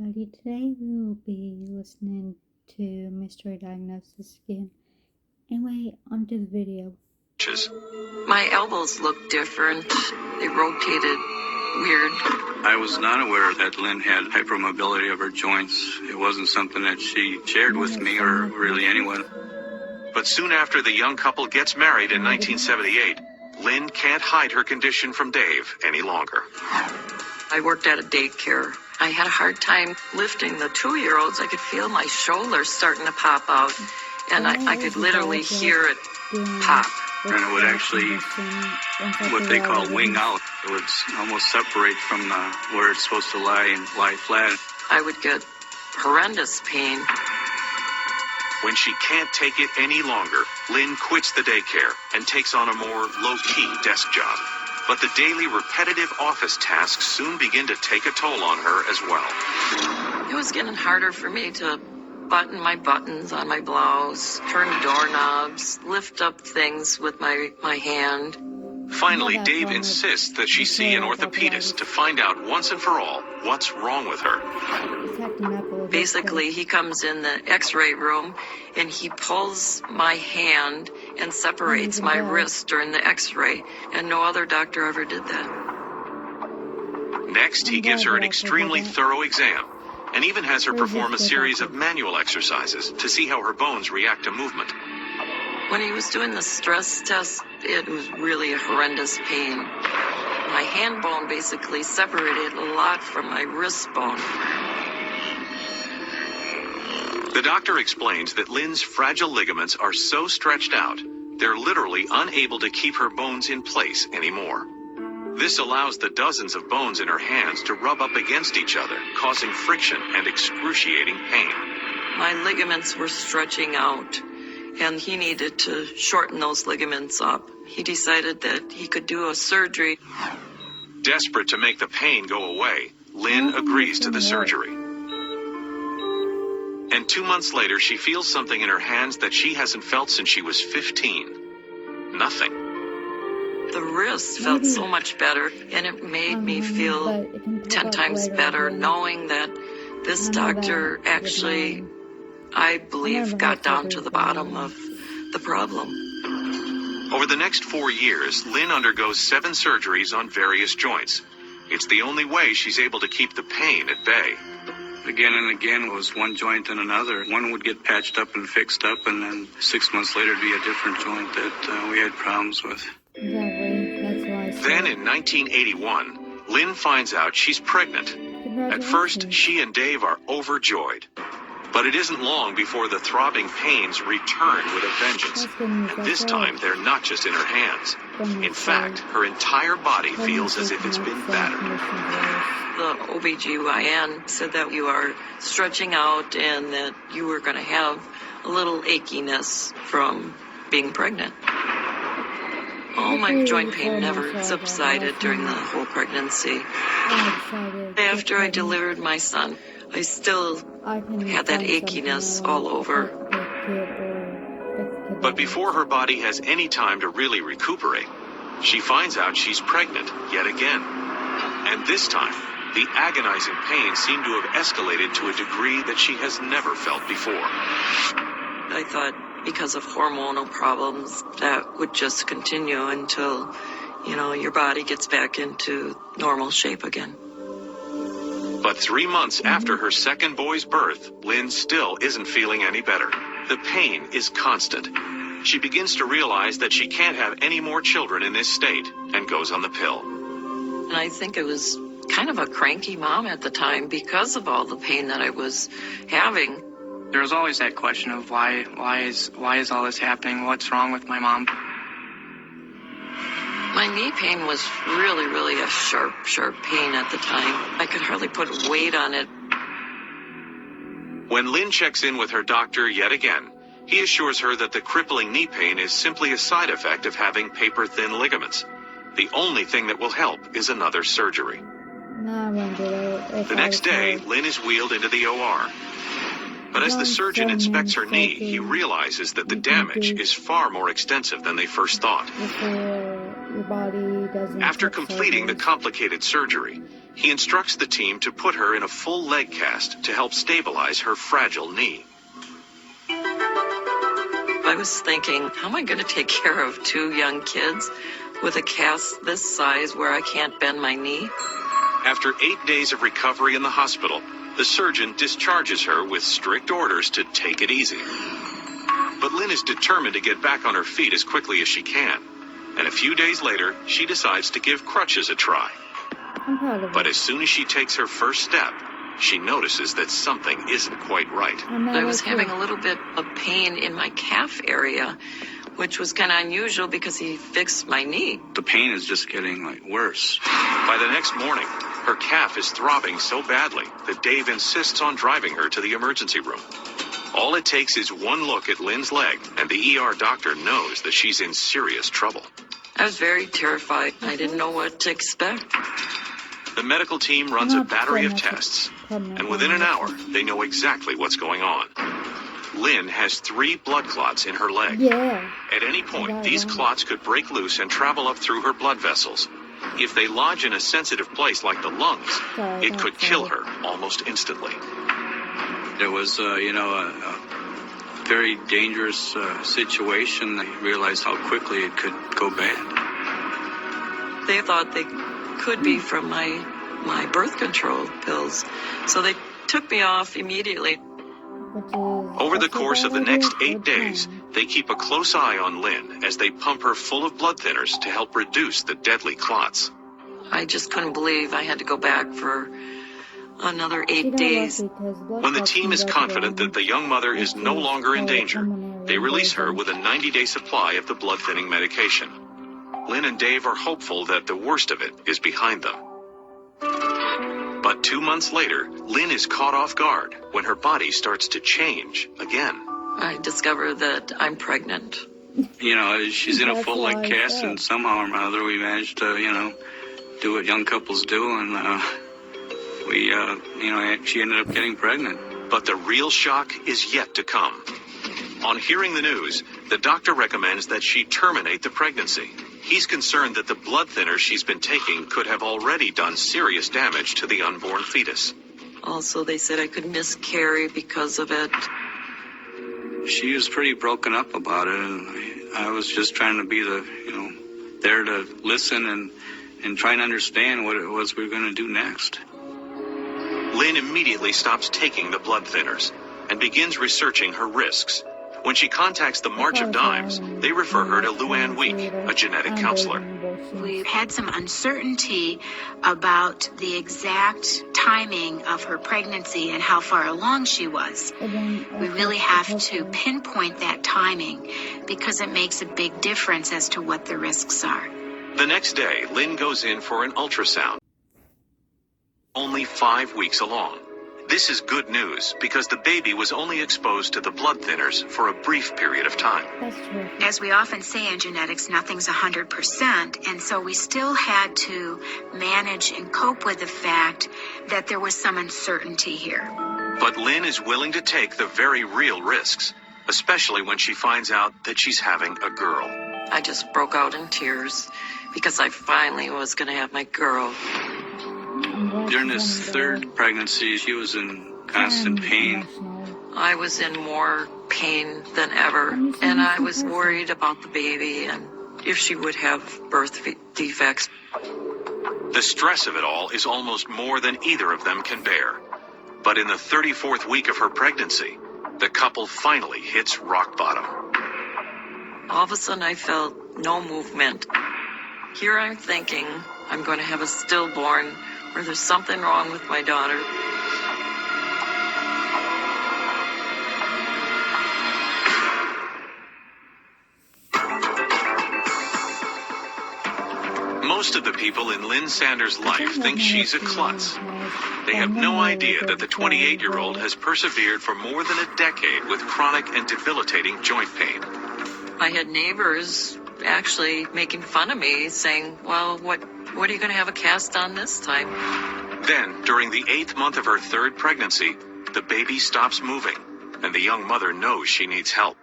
everybody. Today we will be listening to Mystery Diagnosis again. Anyway, on to the video. My elbows looked different. They rotated weird. I was not aware that Lynn had hypermobility of her joints. It wasn't something that she shared with me or really anyone. But soon after the young couple gets married in 1978, Lynn can't hide her condition from Dave any longer. I worked at a daycare. I had a hard time lifting the 2-year-olds. I could feel my shoulders starting to pop out, and I could literally hear it pop. And it would actually, what they call wing out. It would almost separate from where it's supposed to lie and lie flat. I would get horrendous pain. When she can't take it any longer, Lynn quits the daycare and takes on a more low-key desk job. But the daily repetitive office tasks soon begin to take a toll on her as well. It was getting harder for me to button my buttons on my blouse, turn doorknobs, lift up things with my hand. Finally, Dave insists that she see an orthopedist to find out once and for all what's wrong with her. Basically, he comes in the x-ray room and he pulls my hand and separates my wrist during the x-ray, and no other doctor ever did that. Next, he gives her an extremely thorough exam and even has her perform a series of manual exercises to see how her bones react to movement. When he was doing the stress test, it was really a horrendous pain. My hand bone basically separated a lot from my wrist bone. The doctor explains that Lynn's fragile ligaments are so stretched out, they're literally unable to keep her bones in place anymore. This allows the dozens of bones in her hands to rub up against each other, causing friction and excruciating pain. My ligaments were stretching out, and he needed to shorten those ligaments up. He decided that he could do a surgery. Desperate to make the pain go away, Lynn agrees to the surgery. And 2 months later, she feels something in her hands that she hasn't felt since she was 15. Nothing. The wrist felt so much better, and it made me feel 10 times better knowing that this doctor actually, I believe, got down to the bottom of the problem. Over the next 4 years, Lynn undergoes 7 surgeries on various joints. It's the only way she's able to keep the pain at bay. Again and again, it was one joint and another. One would get patched up and fixed up, and then 6 months later it'd be a different joint that we had problems with. Exactly. That's why I said. Then in 1981, Lynn finds out she's pregnant. At first, she and Dave are overjoyed. But it isn't long before the throbbing pains return with a vengeance. And this time, they're not just in her hands. In fact, her entire body feels as if it's been battered. The OBGYN said that you are stretching out and that you were going to have a little achiness from being pregnant. All my joint pain never subsided during the whole pregnancy. After I delivered my son, I still had that achiness all over. But before her body has any time to really recuperate, she finds out she's pregnant yet again. And this time, the agonizing pain seemed to have escalated to a degree that she has never felt before. I thought because of hormonal problems that would just continue until, your body gets back into normal shape again. But 3 months after her second boy's birth, Lynn still isn't feeling any better. The pain is constant. She begins to realize that she can't have any more children in this state and goes on the pill. And I think it was kind of a cranky mom at the time because of all the pain that I was having. There was always that question of why is all this happening? What's wrong with my mom? My knee pain was really, really a sharp pain at the time. I could hardly put weight on it. When Lynn checks in with her doctor yet again, he assures her that the crippling knee pain is simply a side effect of having paper-thin ligaments. The only thing that will help is another surgery. The next day, Lynn is wheeled into the OR. But as the surgeon inspects her knee, he realizes that the damage is far more extensive than they first thought. body doesn't. After take completing the surgeries. complicated surgery, he instructs the team to put her in a full leg cast to help stabilize her fragile knee. I was thinking, how am I going to take care of 2 young kids with a cast this size where I can't bend my knee? After 8 days of recovery in the hospital, the surgeon discharges her with strict orders to take it easy. But Lynn is determined to get back on her feet as quickly as she can. And a few days later, she decides to give crutches a try. I'm proud of But her. as soon as she takes her first step, she notices that something isn't quite right. I was having a little bit of pain in my calf area, which was kind of unusual because he fixed my knee. The pain is just getting worse. By the next morning, her calf is throbbing so badly that Dave insists on driving her to the emergency room. All it takes is one look at Lynn's leg, and the ER doctor knows that she's in serious trouble. I was very terrified. I didn't know what to expect. The medical team runs a battery of tests, and within an hour, they know exactly what's going on. Lynn has 3 blood clots in her leg. Yeah. At any point, these clots could break loose and travel up through her blood vessels. If they lodge in a sensitive place like the lungs, it could kill her almost instantly. There was, a very dangerous situation. I realized how quickly it could go bad. They thought they could be from my birth control pills, so they took me off immediately. Over the course of the next 8 days, they keep a close eye on Lynn as they pump her full of blood thinners to help reduce the deadly clots. I just couldn't believe I had to go back for another 8 days. When the team is confident that the young mother is no longer in danger, they release her with a 90-day supply of the blood-thinning medication. Lynn and Dave are hopeful that the worst of it is behind them. But 2 months later, Lynn is caught off guard when her body starts to change again. I discovered that I'm pregnant. She's in a That's full leg why I cast, said. and somehow or another we managed to, do what young couples do, and she ended up getting pregnant. But the real shock is yet to come. On hearing the news, the doctor recommends that she terminate the pregnancy. He's concerned that the blood thinners she's been taking could have already done serious damage to the unborn fetus. Also, they said I could miscarry because of it. She was pretty broken up about it, and I was just trying to be there to listen and try and understand what it was we were going to do next. Lynn immediately stops taking the blood thinners and begins researching her risks. When she contacts the March of Dimes, they refer her to Luann Week, a genetic counselor. We had some uncertainty about the exact timing of her pregnancy and how far along she was. We really have to pinpoint that timing because it makes a big difference as to what the risks are. The next day, Lynn goes in for an ultrasound. Only 5 weeks along. This is good news because the baby was only exposed to the blood thinners for a brief period of time. That's true. As we often say in genetics, nothing's 100%, and so we still had to manage and cope with the fact that there was some uncertainty here. But Lynn is willing to take the very real risks, especially when she finds out that she's having a girl. I just broke out in tears because I finally was going to have my girl. During this third pregnancy, she was in constant pain. I was in more pain than ever, and I was worried about the baby and if she would have birth defects. The stress of it all is almost more than either of them can bear. But in the 34th week of her pregnancy, the couple finally hits rock bottom. All of a sudden, I felt no movement. Here I'm thinking I'm going to have a stillborn, or there's something wrong with my daughter. Most of the people in Lynn Sanders' life think she's a klutz. They have no idea that the 28-year-old has persevered for more than a decade with chronic and debilitating joint pain. I had neighbors actually making fun of me, saying, well, what are you going to have a cast on this time? Then, during the 8th month of her third pregnancy, the baby stops moving, and the young mother knows she needs help.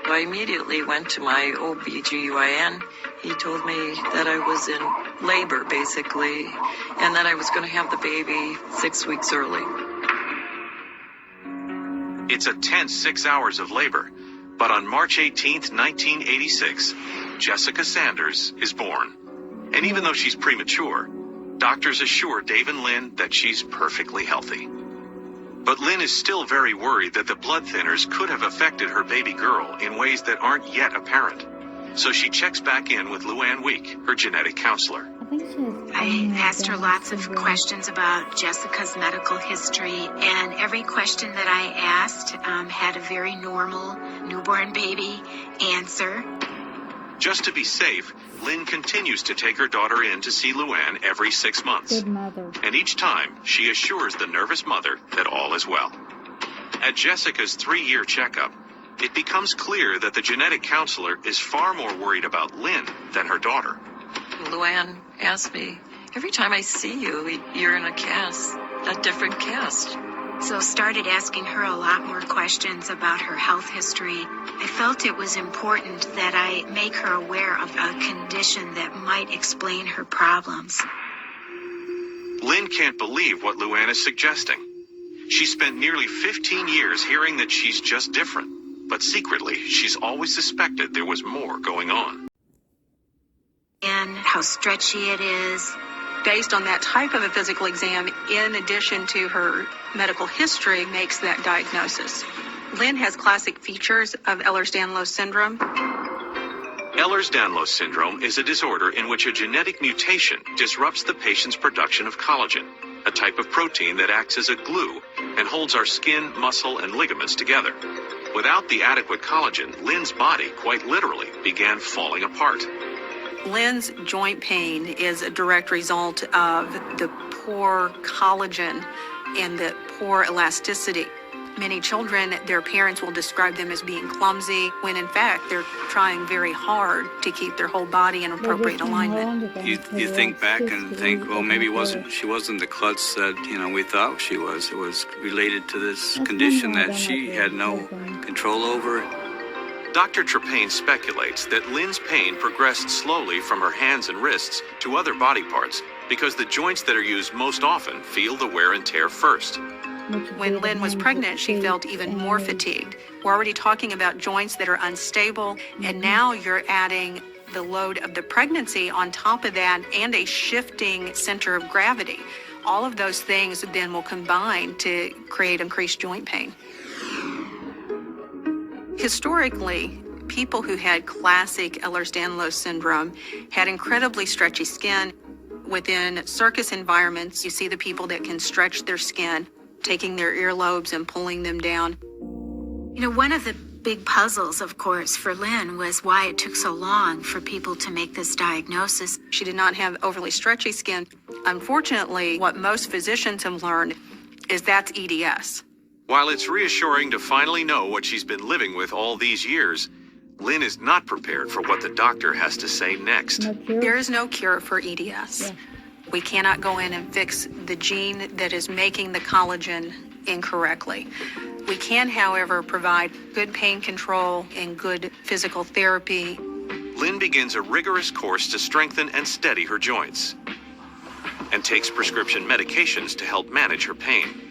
I immediately went to my OBGYN. He told me that I was in labor, basically, and that I was going to have the baby 6 weeks early. It's a tense 6 hours of labor, but on March 18th, 1986, Jessica Sanders is born. And even though she's premature, doctors assure Dave and Lynn that she's perfectly healthy. But Lynn is still very worried that the blood thinners could have affected her baby girl in ways that aren't yet apparent. So she checks back in with Luann Week, her genetic counselor. I asked her lots of questions about Jessica's medical history, and every question that I asked had a very normal newborn baby answer. Just to be safe, Lynn continues to take her daughter in to see Luann every 6 months. Good mother. And each time, she assures the nervous mother that all is well. At Jessica's 3-year checkup, it becomes clear that the genetic counselor is far more worried about Lynn than her daughter. Luann asked me, every time I see you, you're in a different cast. So started asking her a lot more questions about her health history. I felt it was important that I make her aware of a condition that might explain her problems. Lynn can't believe what Luann is suggesting. She spent nearly 15 years hearing that she's just different, but secretly, she's always suspected there was more going on. And how stretchy it is. Based on that type of a physical exam, in addition to her medical history, makes that diagnosis. Lynn has classic features of ehlers-danlos syndrome. Ehlers-Danlos syndrome is a disorder in which a genetic mutation disrupts the patient's production of collagen, a type of protein that acts as a glue and holds our skin, muscle, and ligaments together. Without the adequate collagen, Lynn's body quite literally began falling apart. Lynn's joint pain is a direct result of the poor collagen and the poor elasticity. Many children, their parents will describe them as being clumsy, when in fact they're trying very hard to keep their whole body in appropriate alignment. You think back and think, well, maybe she wasn't the klutz that we thought she was. It was related to this condition that she had no control over. Dr. Trepane speculates that Lynn's pain progressed slowly from her hands and wrists to other body parts because the joints that are used most often feel the wear and tear first. When Lynn was pregnant, she felt even more fatigued. We're already talking about joints that are unstable, and now you're adding the load of the pregnancy on top of that and a shifting center of gravity. All of those things then will combine to create increased joint pain. Historically, people who had classic Ehlers-Danlos syndrome had incredibly stretchy skin. Within circus environments, you see the people that can stretch their skin, taking their earlobes and pulling them down. One of the big puzzles, of course, for Lynn was why it took so long for people to make this diagnosis. She did not have overly stretchy skin. Unfortunately, what most physicians have learned is that's EDS. While it's reassuring to finally know what she's been living with all these years, Lynn is not prepared for what the doctor has to say next. There is no cure for EDS. Yeah. We cannot go in and fix the gene that is making the collagen incorrectly. We can, however, provide good pain control and good physical therapy. Lynn begins a rigorous course to strengthen and steady her joints and takes prescription medications to help manage her pain.